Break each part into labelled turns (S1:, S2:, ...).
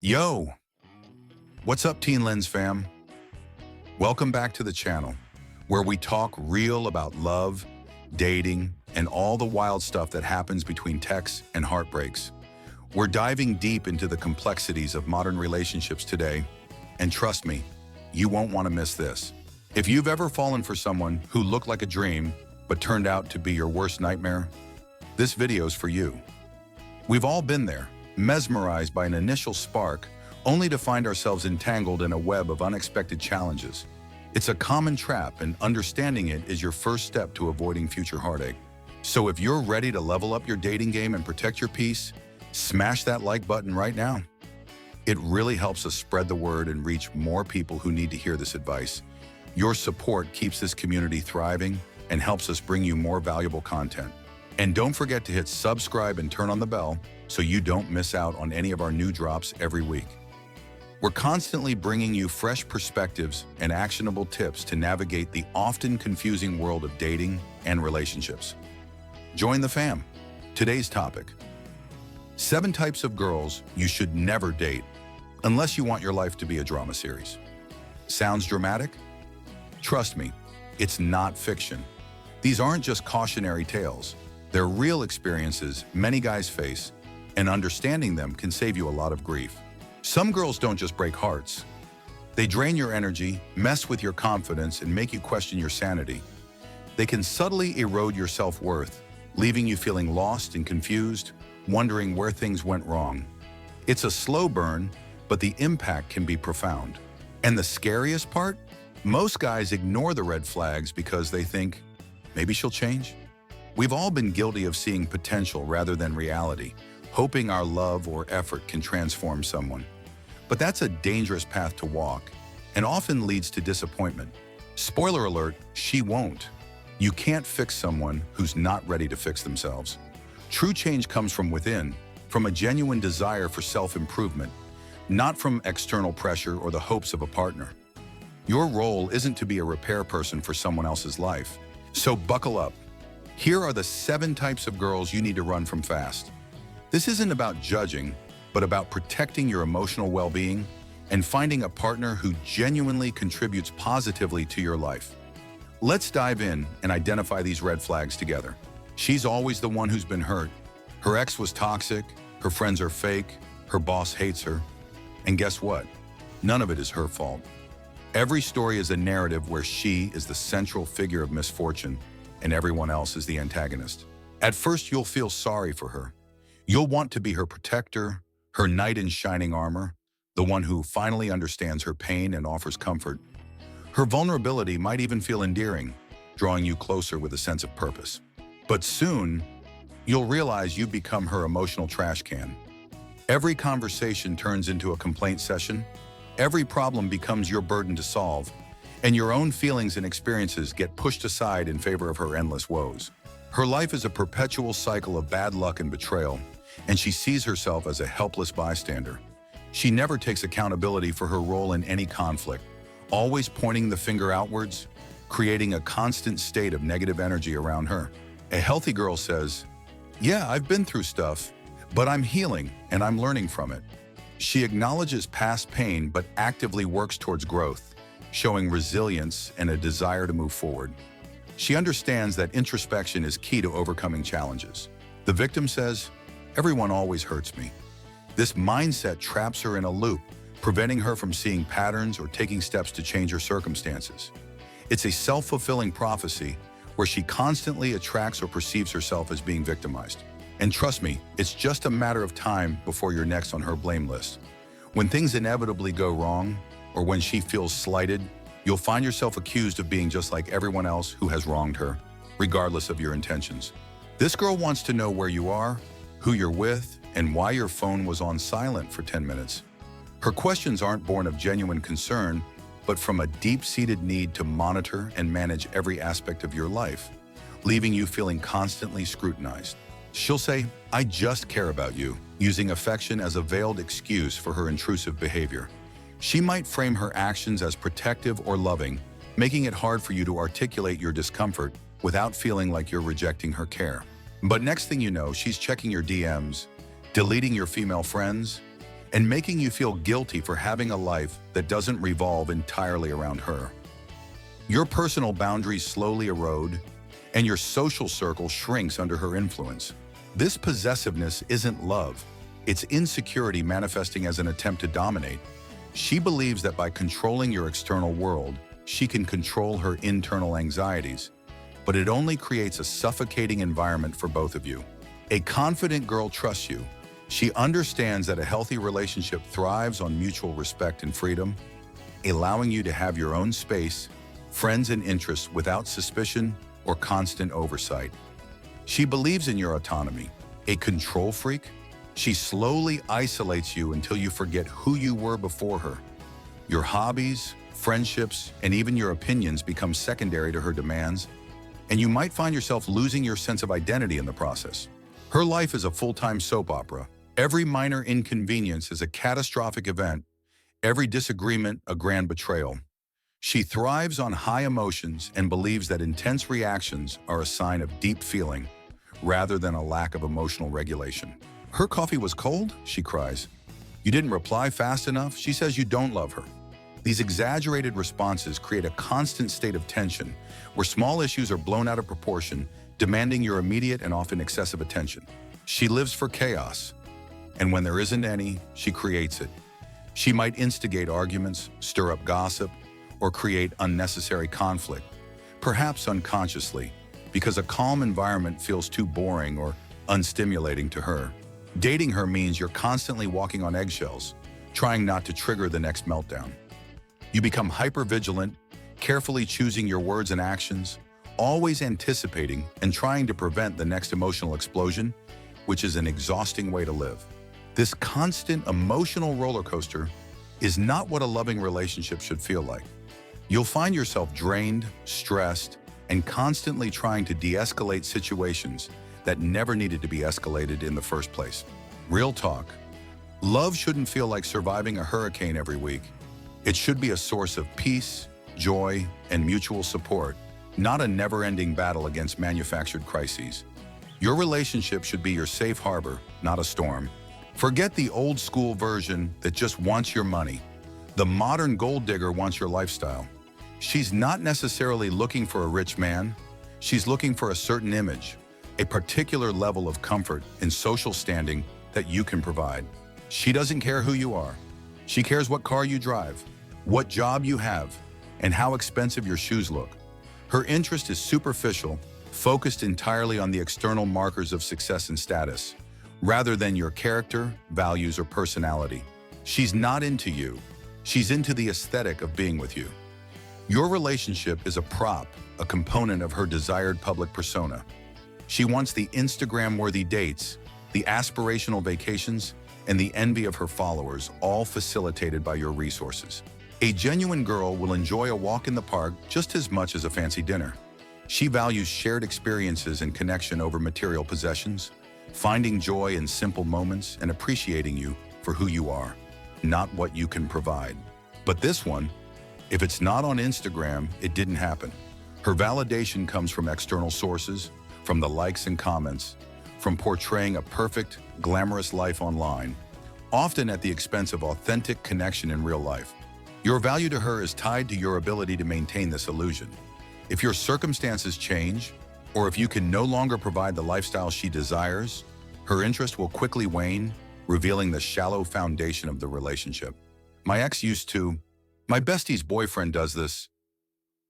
S1: Yo, what's up, TeenLens fam? Welcome back to the channel, where we talk real about love, dating, and all the wild stuff that happens between texts and heartbreaks. We're diving deep into the complexities of modern relationships today, and trust me, you won't want to miss this. If you've ever fallen for someone who looked like a dream but turned out to be your worst nightmare, this video's for you. We've all been there, mesmerized by an initial spark, only to find ourselves entangled in a web of unexpected challenges. It's a common trap, and understanding it is your first step to avoiding future heartache. So if you're ready to level up your dating game and protect your peace, smash that like button right now. It really helps us spread the word and reach more people who need to hear this advice. Your support keeps this community thriving and helps us bring you more valuable content. And don't forget to hit subscribe and turn on the bell so you don't miss out on any of our new drops every week. We're constantly bringing you fresh perspectives and actionable tips to navigate the often confusing world of dating and relationships. Join the fam. Today's topic: 7 types of girls you should never date unless you want your life to be a drama series. Sounds dramatic? Trust me, it's not fiction. These aren't just cautionary tales. They're real experiences many guys face, and understanding them can save you a lot of grief. Some girls don't just break hearts. They drain your energy, mess with your confidence, and make you question your sanity. They can subtly erode your self-worth, leaving you feeling lost and confused, wondering where things went wrong. It's a slow burn, but the impact can be profound. And the scariest part? Most guys ignore the red flags because they think, maybe she'll change. We've all been guilty of seeing potential rather than reality, hoping our love or effort can transform someone. But that's a dangerous path to walk, and often leads to disappointment. Spoiler alert, she won't. You can't fix someone who's not ready to fix themselves. True change comes from within, from a genuine desire for self-improvement, not from external pressure or the hopes of a partner. Your role isn't to be a repair person for someone else's life. So buckle up. Here are the 7 types of girls you need to run from fast. This isn't about judging, but about protecting your emotional well-being and finding a partner who genuinely contributes positively to your life. Let's dive in and identify these red flags together. She's always the one who's been hurt. Her ex was toxic, her friends are fake, her boss hates her. And guess what? None of it is her fault. Every story is a narrative where she is the central figure of misfortune and everyone else is the antagonist. At first, you'll feel sorry for her. You'll want to be her protector, her knight in shining armor, the one who finally understands her pain and offers comfort. Her vulnerability might even feel endearing, drawing you closer with a sense of purpose. But soon, you'll realize you've become her emotional trash can. Every conversation turns into a complaint session. Every problem becomes your burden to solve, and your own feelings and experiences get pushed aside in favor of her endless woes. Her life is a perpetual cycle of bad luck and betrayal, and she sees herself as a helpless bystander. She never takes accountability for her role in any conflict, always pointing the finger outwards, creating a constant state of negative energy around her. A healthy girl says, "Yeah, I've been through stuff, but I'm healing and I'm learning from it." She acknowledges past pain but actively works towards growth, showing resilience and a desire to move forward. She understands that introspection is key to overcoming challenges. The victim says, "Everyone always hurts me." This mindset traps her in a loop, preventing her from seeing patterns or taking steps to change her circumstances. It's a self-fulfilling prophecy where she constantly attracts or perceives herself as being victimized. And trust me, it's just a matter of time before you're next on her blame list. When things inevitably go wrong, or when she feels slighted, you'll find yourself accused of being just like everyone else who has wronged her, regardless of your intentions. This girl wants to know where you are, who you're with, and why your phone was on silent for 10 minutes. Her questions aren't born of genuine concern, but from a deep-seated need to monitor and manage every aspect of your life, leaving you feeling constantly scrutinized. She'll say, "I just care about you," using affection as a veiled excuse for her intrusive behavior. She might frame her actions as protective or loving, making it hard for you to articulate your discomfort without feeling like you're rejecting her care. But next thing you know, she's checking your DMs, deleting your female friends, and making you feel guilty for having a life that doesn't revolve entirely around her. Your personal boundaries slowly erode, and your social circle shrinks under her influence. This possessiveness isn't love. It's insecurity manifesting as an attempt to dominate. She believes that by controlling your external world, she can control her internal anxieties, but it only creates a suffocating environment for both of you. A confident girl trusts you. She understands that a healthy relationship thrives on mutual respect and freedom, allowing you to have your own space, friends and interests without suspicion or constant oversight. She believes in your autonomy. A control freak? She slowly isolates you until you forget who you were before her. Your hobbies, friendships, and even your opinions become secondary to her demands, and you might find yourself losing your sense of identity in the process. Her life is a full-time soap opera. Every minor inconvenience is a catastrophic event, every disagreement a grand betrayal. She thrives on high emotions and believes that intense reactions are a sign of deep feeling, rather than a lack of emotional regulation. Her coffee was cold, she cries. You didn't reply fast enough, she says you don't love her. These exaggerated responses create a constant state of tension, where small issues are blown out of proportion, demanding your immediate and often excessive attention. She lives for chaos, and when there isn't any, she creates it. She might instigate arguments, stir up gossip, or create unnecessary conflict, perhaps unconsciously, because a calm environment feels too boring or unstimulating to her. Dating her means you're constantly walking on eggshells, trying not to trigger the next meltdown. You become hyper-vigilant, carefully choosing your words and actions, always anticipating and trying to prevent the next emotional explosion, which is an exhausting way to live. This constant emotional roller coaster is not what a loving relationship should feel like. You'll find yourself drained, stressed, and constantly trying to de-escalate situations that never needed to be escalated in the first place. Real talk. Love shouldn't feel like surviving a hurricane every week. It should be a source of peace, joy, and mutual support, not a never-ending battle against manufactured crises. Your relationship should be your safe harbor, not a storm. Forget the old-school version that just wants your money. The modern gold digger wants your lifestyle. She's not necessarily looking for a rich man. She's looking for a certain image, a particular level of comfort and social standing that you can provide. She doesn't care who you are. She cares what car you drive, what job you have, and how expensive your shoes look. Her interest is superficial, focused entirely on the external markers of success and status, rather than your character, values, or personality. She's not into you. She's into the aesthetic of being with you. Your relationship is a prop, a component of her desired public persona. She wants the Instagram-worthy dates, the aspirational vacations, and the envy of her followers, all facilitated by your resources. A genuine girl will enjoy a walk in the park just as much as a fancy dinner. She values shared experiences and connection over material possessions, finding joy in simple moments and appreciating you for who you are, not what you can provide. But this one, if it's not on Instagram, it didn't happen. Her validation comes from external sources, from the likes and comments, from portraying a perfect, glamorous life online, often at the expense of authentic connection in real life. Your value to her is tied to your ability to maintain this illusion. If your circumstances change, or if you can no longer provide the lifestyle she desires, her interest will quickly wane, revealing the shallow foundation of the relationship. My ex used to, my bestie's boyfriend does this.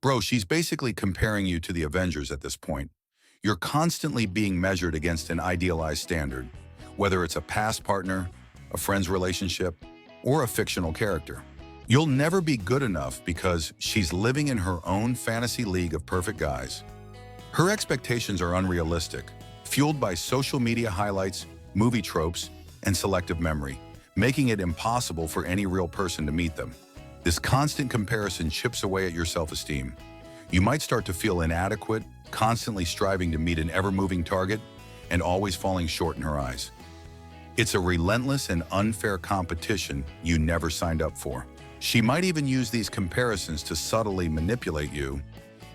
S1: Bro, she's basically comparing you to the Avengers at this point. You're constantly being measured against an idealized standard, whether it's a past partner, a friend's relationship, or a fictional character. You'll never be good enough because she's living in her own fantasy league of perfect guys. Her expectations are unrealistic, fueled by social media highlights, movie tropes, and selective memory, making it impossible for any real person to meet them. This constant comparison chips away at your self-esteem. You might start to feel inadequate, constantly striving to meet an ever-moving target, and always falling short in her eyes. It's a relentless and unfair competition you never signed up for. She might even use these comparisons to subtly manipulate you,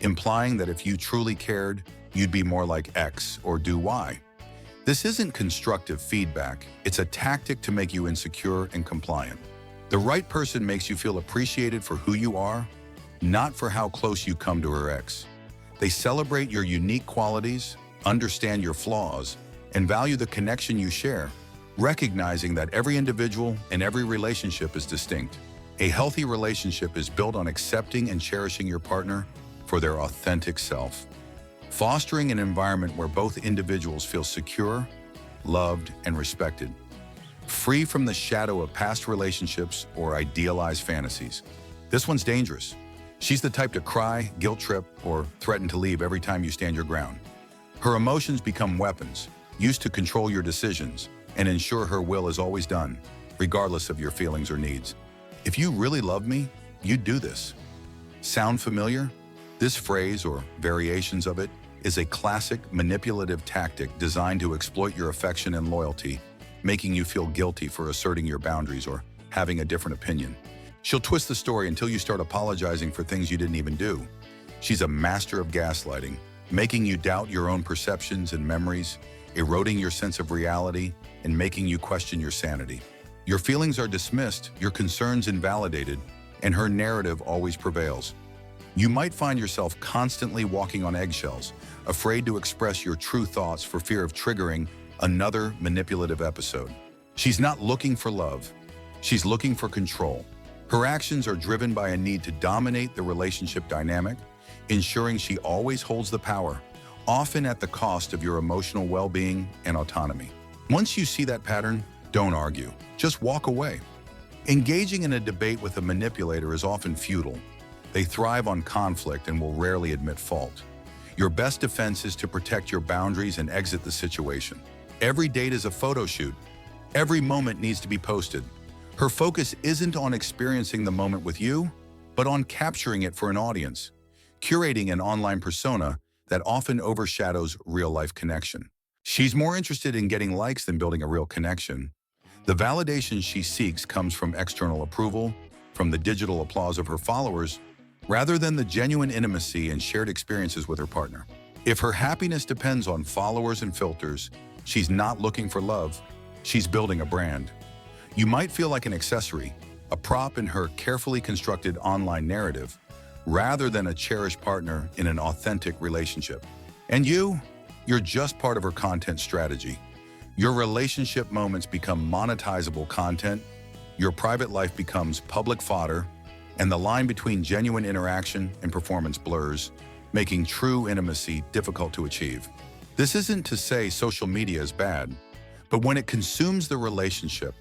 S1: implying that if you truly cared, you'd be more like X or do Y. This isn't constructive feedback, it's a tactic to make you insecure and compliant. The right person makes you feel appreciated for who you are, not for how close you come to her ex. They celebrate your unique qualities, understand your flaws, and value the connection you share, recognizing that every individual and every relationship is distinct. A healthy relationship is built on accepting and cherishing your partner for their authentic self, fostering an environment where both individuals feel secure, loved, and respected, free from the shadow of past relationships or idealized fantasies. This one's dangerous. She's the type to cry, guilt trip, or threaten to leave every time you stand your ground. Her emotions become weapons, used to control your decisions and ensure her will is always done, regardless of your feelings or needs. If you really love me, you'd do this. Sound familiar? This phrase, or variations of it, is a classic manipulative tactic designed to exploit your affection and loyalty, making you feel guilty for asserting your boundaries or having a different opinion. She'll twist the story until you start apologizing for things you didn't even do. She's a master of gaslighting, making you doubt your own perceptions and memories, eroding your sense of reality, and making you question your sanity. Your feelings are dismissed, your concerns invalidated, and her narrative always prevails. You might find yourself constantly walking on eggshells, afraid to express your true thoughts for fear of triggering another manipulative episode. She's not looking for love. She's looking for control. Her actions are driven by a need to dominate the relationship dynamic, ensuring she always holds the power, often at the cost of your emotional well-being and autonomy. Once you see that pattern, don't argue. Just walk away. Engaging in a debate with a manipulator is often futile. They thrive on conflict and will rarely admit fault. Your best defense is to protect your boundaries and exit the situation. Every date is a photo shoot. Every moment needs to be posted. Her focus isn't on experiencing the moment with you, but on capturing it for an audience, curating an online persona that often overshadows real-life connection. She's more interested in getting likes than building a real connection. The validation she seeks comes from external approval, from the digital applause of her followers, rather than the genuine intimacy and shared experiences with her partner. If her happiness depends on followers and filters, she's not looking for love, she's building a brand. You might feel like an accessory, a prop in her carefully constructed online narrative, rather than a cherished partner in an authentic relationship. And you're just part of her content strategy. Your relationship moments become monetizable content, your private life becomes public fodder, and the line between genuine interaction and performance blurs, making true intimacy difficult to achieve. This isn't to say social media is bad, but when it consumes the relationship,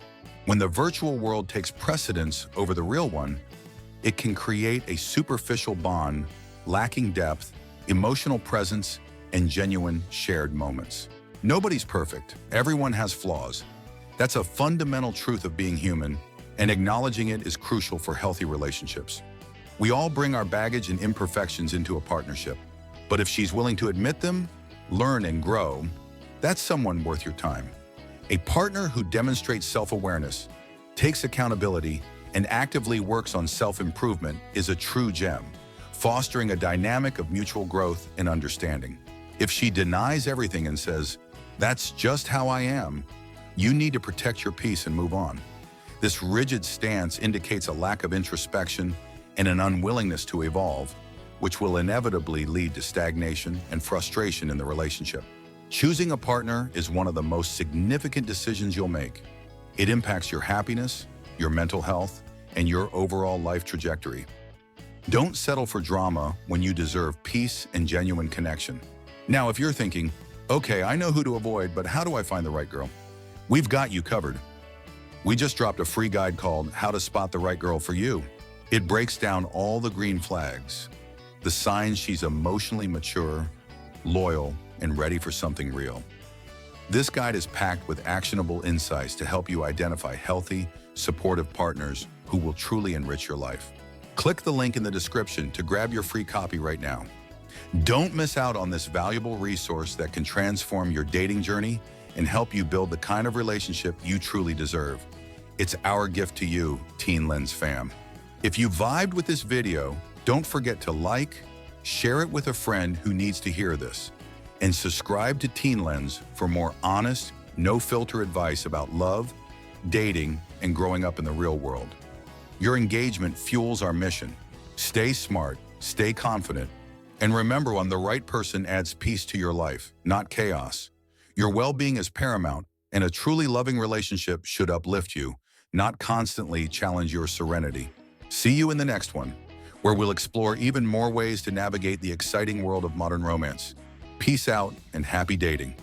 S1: when the virtual world takes precedence over the real one, it can create a superficial bond, lacking depth, emotional presence, and genuine shared moments. Nobody's perfect. Everyone has flaws. That's a fundamental truth of being human, and acknowledging it is crucial for healthy relationships. We all bring our baggage and imperfections into a partnership, but if she's willing to admit them, learn and grow, that's someone worth your time. A partner who demonstrates self-awareness, takes accountability, and actively works on self-improvement is a true gem, fostering a dynamic of mutual growth and understanding. If she denies everything and says, "That's just how I am," you need to protect your peace and move on. This rigid stance indicates a lack of introspection and an unwillingness to evolve, which will inevitably lead to stagnation and frustration in the relationship. Choosing a partner is one of the most significant decisions you'll make. It impacts your happiness, your mental health, and your overall life trajectory. Don't settle for drama when you deserve peace and genuine connection. Now, if you're thinking, okay, I know who to avoid, but how do I find the right girl? We've got you covered. We just dropped a free guide called How to Spot the Right Girl for You. It breaks down all the green flags, the signs she's emotionally mature, loyal, and ready for something real. This guide is packed with actionable insights to help you identify healthy, supportive partners who will truly enrich your life. Click the link in the description to grab your free copy right now. Don't miss out on this valuable resource that can transform your dating journey and help you build the kind of relationship you truly deserve. It's our gift to you, TeenLens fam. If you vibed with this video, don't forget to like, share it with a friend who needs to hear this, and subscribe to TeenLens for more honest, no-filter advice about love, dating, and growing up in the real world. Your engagement fuels our mission. Stay smart, stay confident, and remember, the right person adds peace to your life, not chaos. Your well-being is paramount, and a truly loving relationship should uplift you, not constantly challenge your serenity. See you in the next one, where we'll explore even more ways to navigate the exciting world of modern romance. Peace out and happy dating.